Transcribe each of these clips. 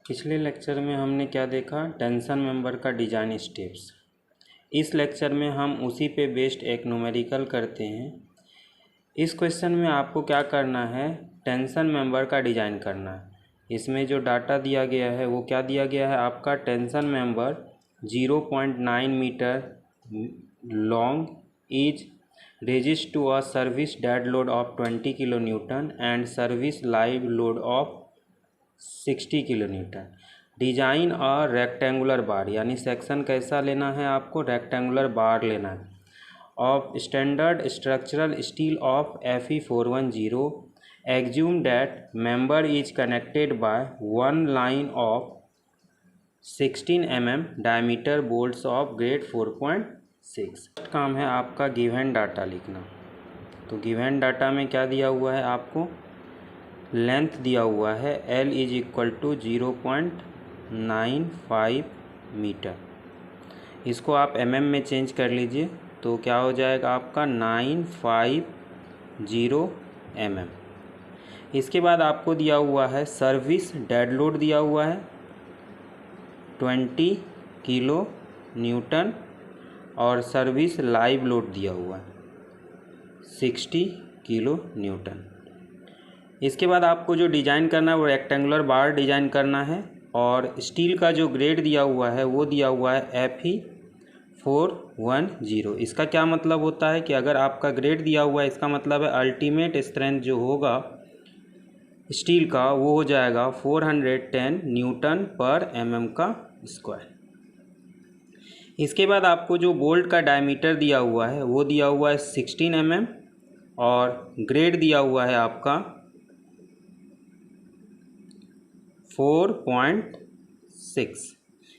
पिछले लेक्चर में हमने क्या देखा, टेंशन मेंबर का डिजाइन स्टेप्स। इस लेक्चर में हम उसी पे बेस्ड एक न्यूमेरिकल करते हैं। इस क्वेश्चन में आपको क्या करना है, टेंशन मेंबर का डिजाइन करना है। इसमें जो डाटा दिया गया है वो क्या दिया गया है, आपका tension member 0.9 metre long is resist to a service dead load of 20 kilo newton and service live load of 60 kilo newton. Design और रेक्टेंगुलर बार, यानी सेक्शन कैसा लेना है आपको, रेक्टेंगुलर बार लेना है। Of standard structural steel of Fe410, assume that member is connected by one line of 16 mm diameter bolts of grade 4.6। काम है आपका गिवन डाटा लिखना। तो गिवन डाटा में क्या दिया हुआ है आपको, लेंथ दिया हुआ है L is equal to 0.95 metre. इसको आप mm में चेंज कर लीजिए तो क्या हो जाएगा आपका 950 mm। इसके बाद आपको दिया हुआ है सर्विस डेड लोड दिया हुआ है 20 किलो न्यूटन और सर्विस लाइव लोड दिया हुआ है 60 किलो न्यूटन। इसके बाद आपको जो डिज़ाइन करना है वो रेक्टेंगुलर बार डिज़ाइन करना है और स्टील का जो ग्रेड दिया हुआ है वो दिया हुआ है Fe410। इसका क्या मतलब होता है कि अगर आपका ग्रेड दिया हुआ है, इसका मतलब है अल्टीमेट स्ट्रेंथ जो होगा स्टील का वो हो जाएगा 410 न्यूटन पर mm का स्क्वायर। इसके बाद आपको जो बोल्ट का डायमीटर दिया हुआ है वो दिया हुआ है 16 mm और ग्रेड दिया हुआ है आपका 4.6।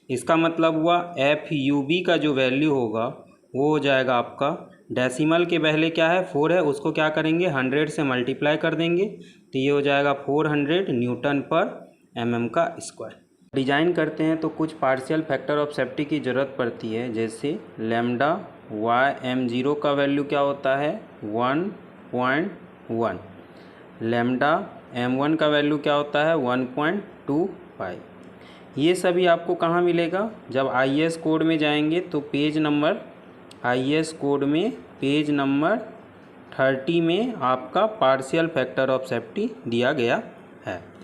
इसका मतलब हुआ FUB का जो वैल्यू होगा वो हो जाएगा आपका, डेसिमल के पहले क्या है 4 है, उसको क्या करेंगे 100 से मल्टीप्लाई कर देंगे तो ये हो जाएगा 400 न्यूटन पर mm का स्क्वायर। डिज़ाइन करते हैं तो कुछ पार्शियल फैक्टर ऑफ सेफ्टी की ज़रूरत पड़ती है, जैसे लैम्डा YM0 का वैल्यू क्या होता है 1.1, लैम्डा M1 का वैल्यू क्या होता है 1.25। ये सभी आपको कहाँ मिलेगा, जब IS कोड में जाएंगे तो पेज नंबर IS कोड में पेज नंबर 30 में आपका पार्शियल फैक्टर ऑफ सेफ्टी दिया गया है।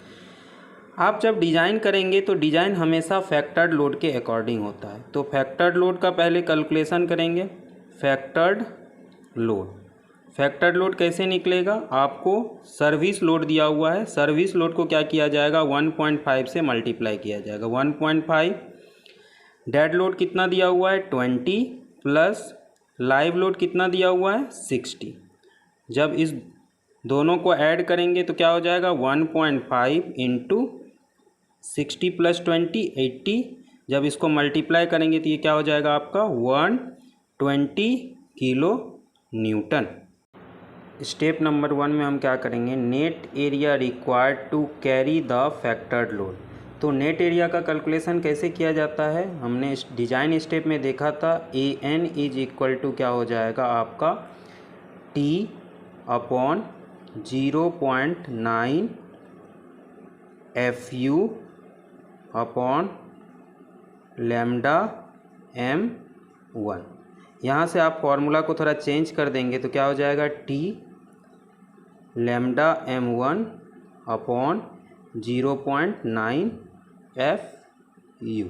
आप जब डिज़ाइन करेंगे तो डिज़ाइन हमेशा फैक्टर्ड लोड के अकॉर्डिंग होता है। तो फैक्टर्ड लोड का पहले कैलकुलेशन करेंगे। फैक्टर्ड लोड कैसे निकलेगा, आपको सर्विस लोड दिया हुआ है, सर्विस लोड को क्या किया जाएगा 1.5 से मल्टीप्लाई किया जाएगा 1.5। डेड लोड कितना दिया हुआ है 20 प्लस लाइव लोड कितना दिया हुआ है 60। जब इस दोनों को ऐड करेंगे तो क्या हो जाएगा 1.5 इंटू 60 प्लस 20 80। जब इसको मल्टीप्लाई करेंगे तो ये क्या हो जाएगा आपका 120 किलो न्यूटन। स्टेप नंबर 1 में हम क्या करेंगे, net area required to carry the factored load. तो नेट एरिया का कैलकुलेशन कैसे किया जाता है, हमने इस डिज़ाइन स्टेप में देखा था। AN इज इक्वल टू क्या हो जाएगा आपका T upon 0.9 FU upon lambda M1। यहाँ से आप फॉर्मूला को थोड़ा चेंज कर देंगे तो क्या हो जाएगा T lambda M1 upon 0.9 FU।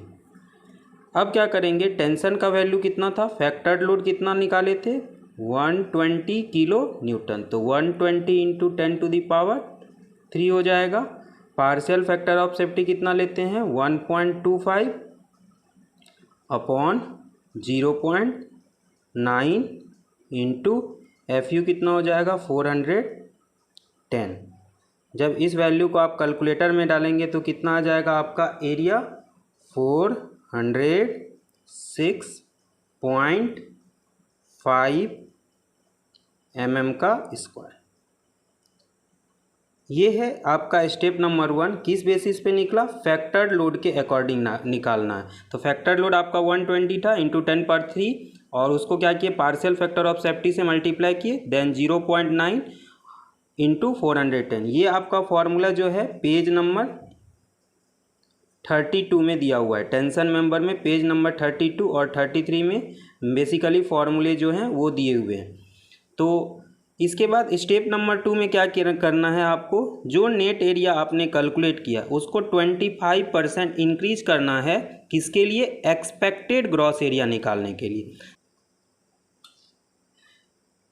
अब क्या करेंगे, टेंशन का वैल्यू कितना था, फैक्टर्ड लोड कितना निकाले थे 120 किलो न्यूटन। तो 120 इंटू 10⁻³ हो जाएगा। पार्शियल फैक्टर ऑफ सेफ्टी कितना लेते हैं 1.25 अपॉन 0.9 इंटू FU कितना हो जाएगा 410। जब इस वैल्यू को आप कैलकुलेटर में डालेंगे तो कितना आ जाएगा आपका एरिया 406.5 mm का स्क्वायर। ये है आपका स्टेप नंबर 1। किस बेसिस पे निकला, फैक्टर्ड लोड के अकॉर्डिंग निकालना है। तो फैक्टर्ड लोड आपका 120 था इंटू 10⁻³ और उसको क्या किए पार्शियल फैक्टर ऑफ सेफ्टी से मल्टीप्लाई किए, देन 0.9 इंटू 410। ये आपका फॉर्मूला जो है पेज नंबर 32 में दिया हुआ है। टेंशन मेंबर में पेज नंबर 32 और 33 में बेसिकली फॉर्मूले जो हैं वो दिए हुए हैं। तो इसके बाद स्टेप नंबर 2 में क्या करना है आपको, जो नेट एरिया आपने कैलकुलेट किया उसको 25% इंक्रीज करना है। किसके लिए? एक्सपेक्टेड ग्रॉस एरिया निकालने के लिए।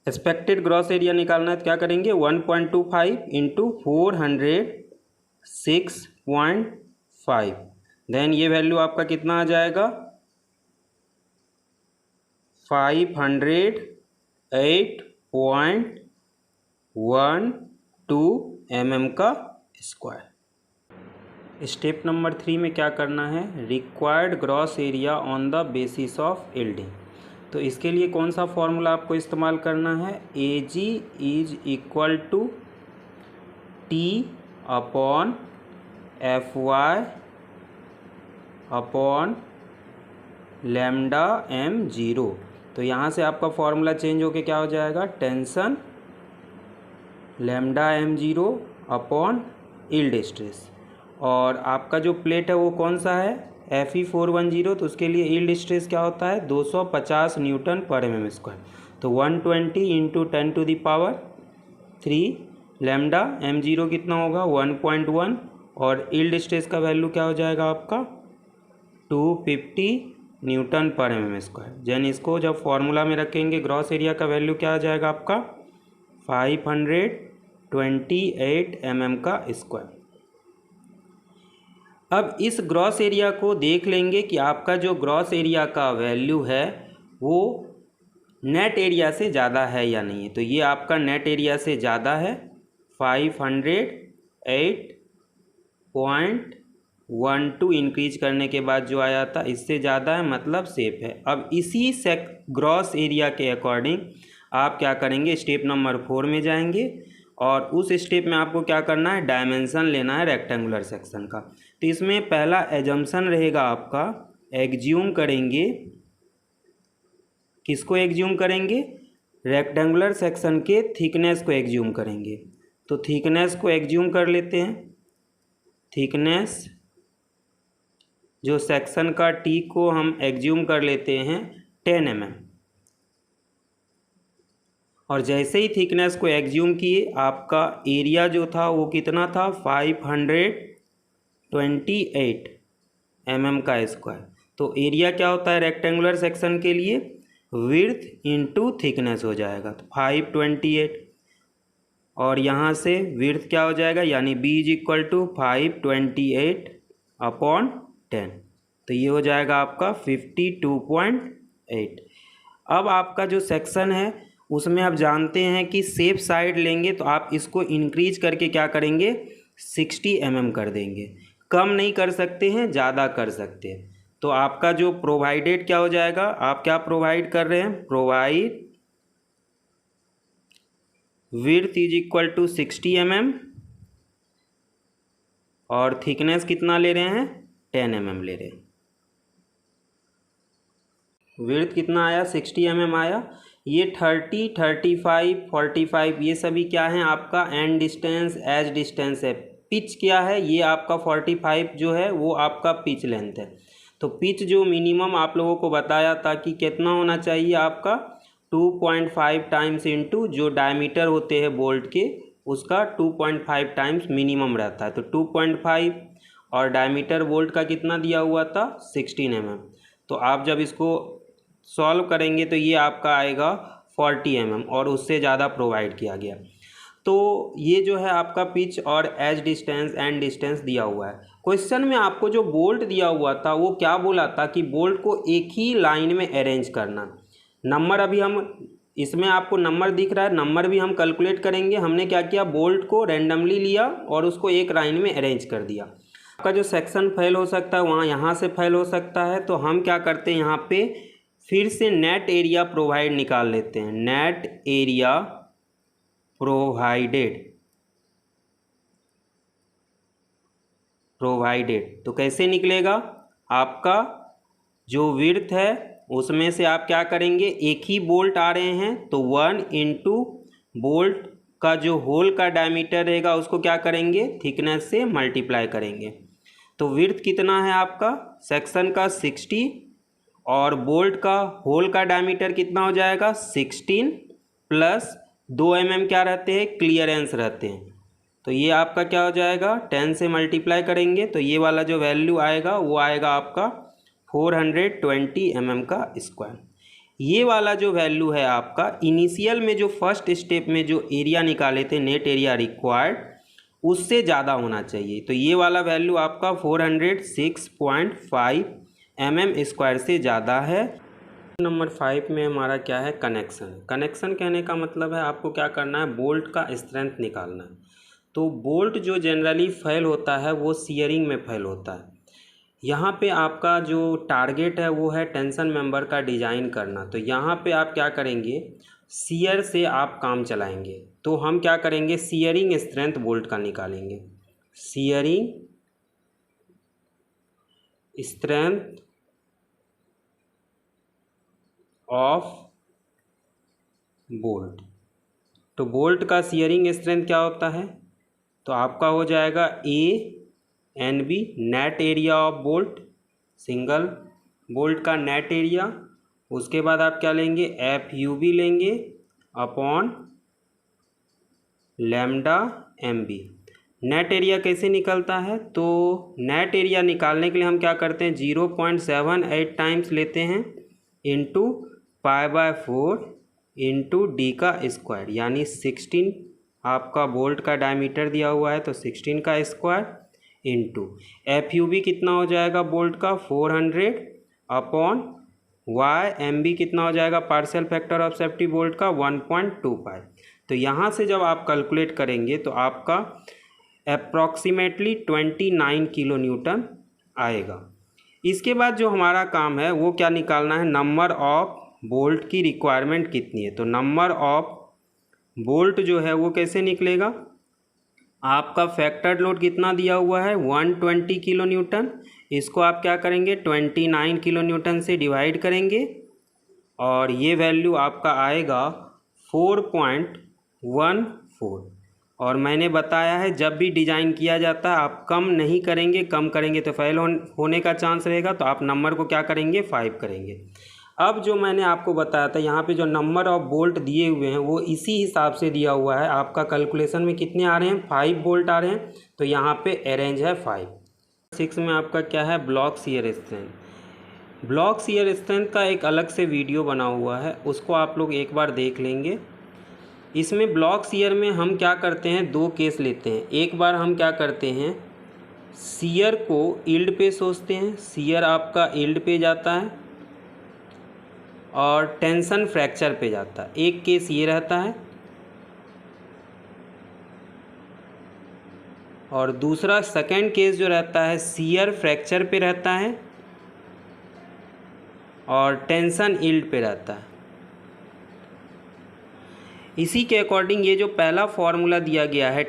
एक्सपेक्टेड ग्रॉस एरिया निकालना है तो क्या करेंगे, 1.25 इंटू 406.5, देन ये वैल्यू आपका कितना आ जाएगा, 508.12 mm का स्क्वायर। स्टेप नंबर 3 में क्या करना है, required gross area on the basis of yielding. तो इसके लिए कौन सा फॉर्मूला आपको इस्तेमाल करना है, AG is equal to T upon FY upon lambda m0। तो यहाँ से आपका फॉर्मूला चेंज होके क्या हो जाएगा, tension lambda m0 upon yield stress. और आपका जो प्लेट है वो कौन सा है, Fe410, तो उसके लिए यील्ड स्ट्रेस क्या होता है, 250 न्यूटन पर mm स्क्वायर। तो 120 इंटू 10⁻³ लैम्डा m0 कितना होगा, 1.1, और यील्ड स्ट्रेस का वैल्यू क्या हो जाएगा आपका 250 न्यूटन पर mm स्क्वायर। जैन इसको जब फॉर्मूला में रखेंगे ग्रॉस एरिया का वैल्यू क्या आ जाएगा आपका 528 mm का स्क्वायर। अब इस ग्रॉस एरिया को देख लेंगे कि आपका जो ग्रॉस एरिया का वैल्यू है वो नेट एरिया से ज़्यादा है या नहीं है। तो ये आपका नेट एरिया से ज़्यादा है, 508.12 इंक्रीज करने के बाद जो आया था इससे ज़्यादा है, मतलब सेफ है। अब इसी ग्रॉस एरिया के अकॉर्डिंग आप क्या करेंगे, स्टेप नंबर 4 में जाएंगे और उस स्टेप में आपको क्या करना है, डायमेंशन लेना है रेक्टेंगुलर सेक्शन का। तो इसमें पहला एजम्पशन रहेगा आपका, एग्ज्यूम करेंगे, किसको एग्ज्यूम करेंगे, रेक्टेंगुलर सेक्शन के थिकनेस को एग्ज्यूम करेंगे। तो थिकनेस को एग्ज्यूम कर लेते हैं, थिकनेस जो सेक्शन का टी को हम एग्ज्यूम कर लेते हैं 10 mm। और जैसे ही थिकनेस को एग्ज्यूम किए आपका एरिया जो था वो कितना था, 528 mm का स्क्वायर। तो एरिया क्या होता है रेक्टेंगुलर सेक्शन के लिए, विड्थ इंटू थिकनेस हो जाएगा, तो 528, और यहाँ से विड्थ क्या हो जाएगा, यानी B इज इक्वल टू 528/10। तो ये हो जाएगा आपका 52.8। अब आपका जो सेक्शन है उसमें आप जानते हैं कि सेफ साइड लेंगे तो आप इसको इंक्रीज करके क्या करेंगे, 60 mm कर देंगे। कम नहीं कर सकते हैं, ज़्यादा कर सकते हैं। तो आपका जो प्रोवाइडेड क्या हो जाएगा, आप क्या प्रोवाइड कर रहे हैं, provide width is equal to 60 mm और थिकनेस कितना ले रहे हैं, 10 mm ले रहे हैं। विड्थ कितना आया, 60 mm आया। ये 30, 35, 45 ये सभी क्या हैं आपका एंड डिस्टेंस, एज डिस्टेंस है। पिच क्या है, ये आपका 45 जो है वो आपका पिच लेंथ है। तो पिच जो मिनिमम आप लोगों को बताया था कि कितना होना चाहिए आपका, 2.5 टाइम्स इंटू जो डायमीटर होते हैं बोल्ट के उसका 2.5 टाइम्स मिनिमम रहता है। तो 2.5 और डायमीटर बोल्ट का कितना दिया हुआ था, 16 mm। तो आप जब इसको सॉल्व करेंगे तो ये आपका आएगा 40 mm और उससे ज़्यादा प्रोवाइड किया गया। तो ये जो है आपका पिच और एज डिस्टेंस एंड डिस्टेंस दिया हुआ है। क्वेश्चन में आपको जो बोल्ट दिया हुआ था वो क्या बोला था कि बोल्ट को एक ही लाइन में अरेंज करना। नंबर अभी हम इसमें आपको नंबर दिख रहा है, नंबर भी हम कैलकुलेट करेंगे। हमने क्या किया, बोल्ट को रैंडमली लिया और उसको एक लाइन में अरेंज कर दिया। आपका जो सेक्शन फेल हो सकता है वहाँ यहाँ से फेल हो सकता है। तो हम क्या करते हैं, यहाँ पे फिर से नेट एरिया प्रोवाइड निकाल लेते हैं। नेट एरिया प्रोवाइडेड तो कैसे निकलेगा, आपका जो विड्थ है उसमें से आप क्या करेंगे, एक ही बोल्ट आ रहे हैं तो 1 इंटू बोल्ट का जो होल का डायमीटर रहेगा उसको क्या करेंगे, थिकनेस से मल्टीप्लाई करेंगे। तो विड्थ कितना है आपका सेक्शन का 60 और बोल्ट का होल का डायमीटर कितना हो जाएगा 16 प्लस 2 mm क्या रहते हैं क्लियरेंस रहते हैं। तो ये आपका क्या हो जाएगा 10 से मल्टीप्लाई करेंगे तो ये वाला जो वैल्यू आएगा वो आएगा आपका 420 mm का स्क्वायर। ये वाला जो वैल्यू है आपका इनिशियल में जो फर्स्ट स्टेप में जो एरिया निकाले थे नेट एरिया रिक्वायर्ड उससे ज़्यादा होना चाहिए। तो ये वाला वैल्यू आपका 406.5 mm स्क्वायर से ज़्यादा है। नंबर 5 में हमारा क्या है कनेक्शन। कनेक्शन कहने का मतलब है आपको क्या करना है बोल्ट का स्ट्रेंथ निकालना है। तो बोल्ट जो जनरली फेल होता है वो सीयरिंग में फेल होता है। यहाँ पे आपका जो टारगेट है वो है टेंशन मेंबर का डिज़ाइन करना। तो यहाँ पे आप क्या करेंगे सीयर से आप काम चलाएंगे। तो हम क्या करेंगे सीयरिंग स्ट्रेंथ बोल्ट का निकालेंगे। Shearing strength of bolt. तो बोल्ट का सीयरिंग स्ट्रेंथ क्या होता है तो आपका हो जाएगा ANB net area of bolt, single bolt का नेट एरिया। उसके बाद आप क्या लेंगे FUB लेंगे upon lambda MB। Net area कैसे निकलता है तो नेट एरिया निकालने के लिए हम क्या करते हैं 0.78 टाइम्स लेते हैं इंटू π/4 इंटू D का स्क्वायर यानी 16 आपका बोल्ट का डायमीटर दिया हुआ है तो 16 का स्क्वायर इंटू FUB कितना हो जाएगा बोल्ट का 400 अपॉन YMB कितना हो जाएगा partial factor of safety bolt का 1.25। तो यहाँ से जब आप कैलकुलेट करेंगे तो आपका अप्रॉक्सीमेटली 29 किलो न्यूटन आएगा। इसके बाद जो हमारा काम है वो क्या निकालना है नंबर ऑफ बोल्ट की रिक्वायरमेंट कितनी है। तो नंबर ऑफ बोल्ट जो है वो कैसे निकलेगा आपका फैक्टर्ड लोड कितना दिया हुआ है 120 किलो न्यूटन। इसको आप क्या करेंगे 29 किलो न्यूटन से डिवाइड करेंगे और ये वैल्यू आपका आएगा 4.14। और मैंने बताया है जब भी डिज़ाइन किया जाता है आप कम नहीं करेंगे, कम करेंगे तो फेल होने का चांस रहेगा। तो आप नंबर को क्या करेंगे 5 करेंगे। अब जो मैंने आपको बताया था यहाँ पे जो नंबर ऑफ बोल्ट दिए हुए हैं वो इसी हिसाब से दिया हुआ है। आपका कैलकुलेशन में कितने आ रहे हैं 5 बोल्ट आ रहे हैं तो यहाँ पे अरेंज है 5। 6 में आपका क्या है block shear strength. Block shear strength का एक अलग से वीडियो बना हुआ है उसको आप लोग एक बार देख लेंगे। इसमें ब्लॉक शियर में हम क्या करते हैं 2 केस लेते हैं। एक बार हम क्या करते हैं शियर को यील्ड पे सोचते हैं, शियर आपका यील्ड पे जाता है और टेंशन फ्रैक्चर पे जाता है। एक केस ये रहता है और दूसरा सेकंड केस जो रहता है शियर फ्रैक्चर पे रहता है और टेंशन यील्ड पे रहता है। इसी के अकॉर्डिंग ये जो पहला फॉर्मूला दिया गया है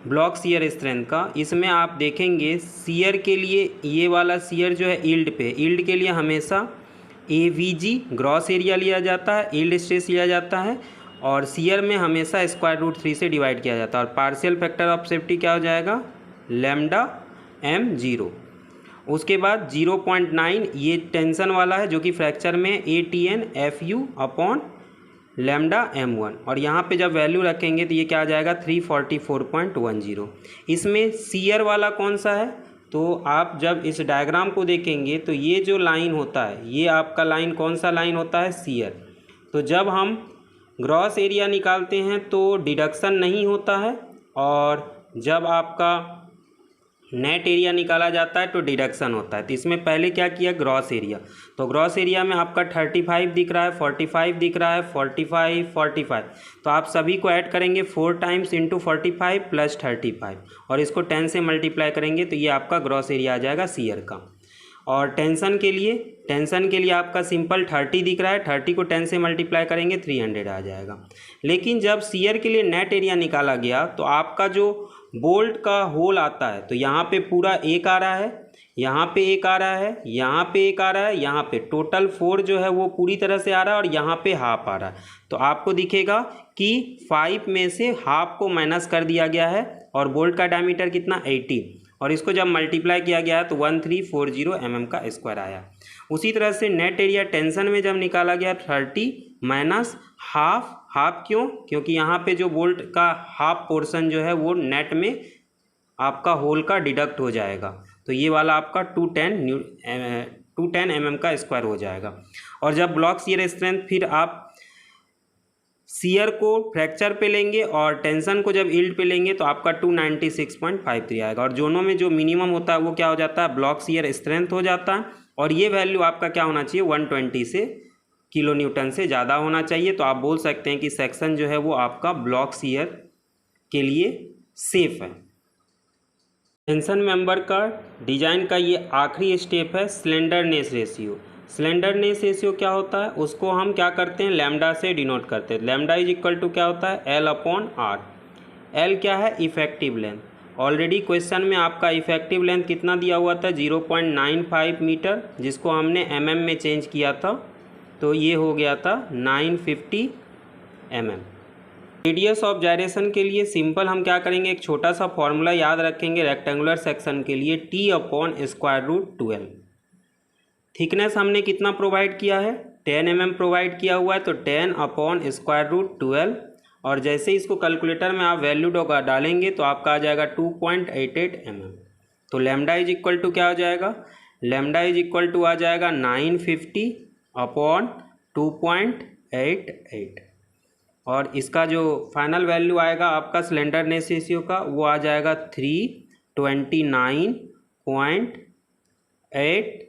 ब्लॉक शियर स्ट्रेंथ का इसमें आप देखेंगे शियर के लिए ये वाला शियर जो है यील्ड पे, यील्ड के लिए हमेशा AVG ग्रॉस एरिया लिया जाता है, यील्ड स्ट्रेस लिया जाता है और शियर में हमेशा √3 से डिवाइड किया जाता है और पार्शियल फैक्टर ऑफ सेफ्टी क्या हो जाएगा लैम्डा M0। उसके बाद 0.9 ये टेंशन वाला है जो कि फ्रैक्चर में ATN FU upon lambda M1 और यहाँ पे जब वैल्यू रखेंगे तो ये क्या आ जाएगा 344.10। इसमें शियर वाला कौन सा है तो आप जब इस डायग्राम को देखेंगे तो ये जो लाइन होता है ये आपका लाइन कौन सा लाइन होता है शियर। तो जब हम ग्रॉस एरिया निकालते हैं तो डिडक्शन नहीं होता है और जब आपका नेट एरिया निकाला जाता है तो डिडक्शन होता है। तो इसमें पहले क्या किया ग्रॉस एरिया, तो ग्रॉस एरिया में आपका 35 दिख रहा है, 45 दिख रहा है, 45 45। तो आप सभी को ऐड करेंगे 4 टाइम्स इंटू 45 प्लस 35 और इसको 10 से मल्टीप्लाई करेंगे तो ये आपका ग्रॉस एरिया आ जाएगा शियर का। और टेंशन के लिए आपका सिंपल 30 दिख रहा है, 30 को 10 से मल्टीप्लाई करेंगे 300 आ जाएगा। लेकिन जब शियर के लिए नेट एरिया निकाला गया तो आपका जो बोल्ट का होल आता है तो यहाँ पे पूरा 1 आ रहा है, यहाँ पे 1 आ रहा है, यहाँ पे 1 आ रहा है, यहाँ पे टोटल 4 जो है वो पूरी तरह से आ रहा है और यहाँ पे हाफ आ रहा है। तो आपको दिखेगा कि 5 में से हाफ को माइनस कर दिया गया है और बोल्ट का डायमीटर कितना 80 और इसको जब मल्टीप्लाई किया गया तो 1340 mm का स्क्वायर आया। उसी तरह से नेट एरिया टेंशन में जब निकाला गया 30 माइनस हाफ, हाफ क्यों? क्योंकि यहाँ पे जो बोल्ट का हाफ पोर्शन जो है वो नेट में आपका होल का डिडक्ट हो जाएगा, तो ये वाला आपका 210 mm का स्क्वायर हो जाएगा। और जब ब्लॉक शियर स्ट्रेंथ फिर आप शियर को फ्रैक्चर पे लेंगे और टेंशन को जब यील्ड पे लेंगे तो आपका 296.53 आएगा। और दोनों में जो मिनिमम होता है वो क्या हो जाता है? ब्लॉक शियर स्ट्रेंथ हो जाता है। और ये वैल्यू आपका क्या होना चाहिए? 120 से किलो न्यूटन से ज़्यादा होना चाहिए। तो आप बोल सकते हैं कि सेक्शन जो है वो आपका ब्लॉक शियर के लिए सेफ है। टेंशन मेंबर का डिजाइन का ये आखिरी स्टेप है स्लेंडरनेस रेशियो। स्लेंडरनेस रेशियो क्या होता है? उसको हम क्या करते हैं? लैम्डा से डिनोट करते हैं। लैम्डा इज इक्वल टू क्या होता है? L/R। L क्या है? Effective length. ऑलरेडी क्वेश्चन में आपका इफेक्टिव लेंथ कितना दिया हुआ था? 0.95 मीटर, जिसको हमने mm में चेंज किया था, तो ये हो गया था 950 mm। रेडियस ऑफ जायरेशन के लिए सिंपल हम क्या करेंगे? एक छोटा सा फॉर्मूला याद रखेंगे रेक्टेंगुलर सेक्शन के लिए, T/√12। थिकनेस हमने कितना प्रोवाइड किया है? 10 mm प्रोवाइड किया हुआ है, तो 10/√12। और जैसे इसको कैलकुलेटर में आप वैल्यू डालेंगे तो आपका आ जाएगा 2.88 mm। तो लैम्डा इज इक्वल टू क्या हो जाएगा? लैम्डा इज इक्वल टू आ जाएगा 950/2.88। और इसका जो फाइनल वैल्यू आएगा आपका स्लेंडरनेस रेशियो का, वो आ जाएगा 329.8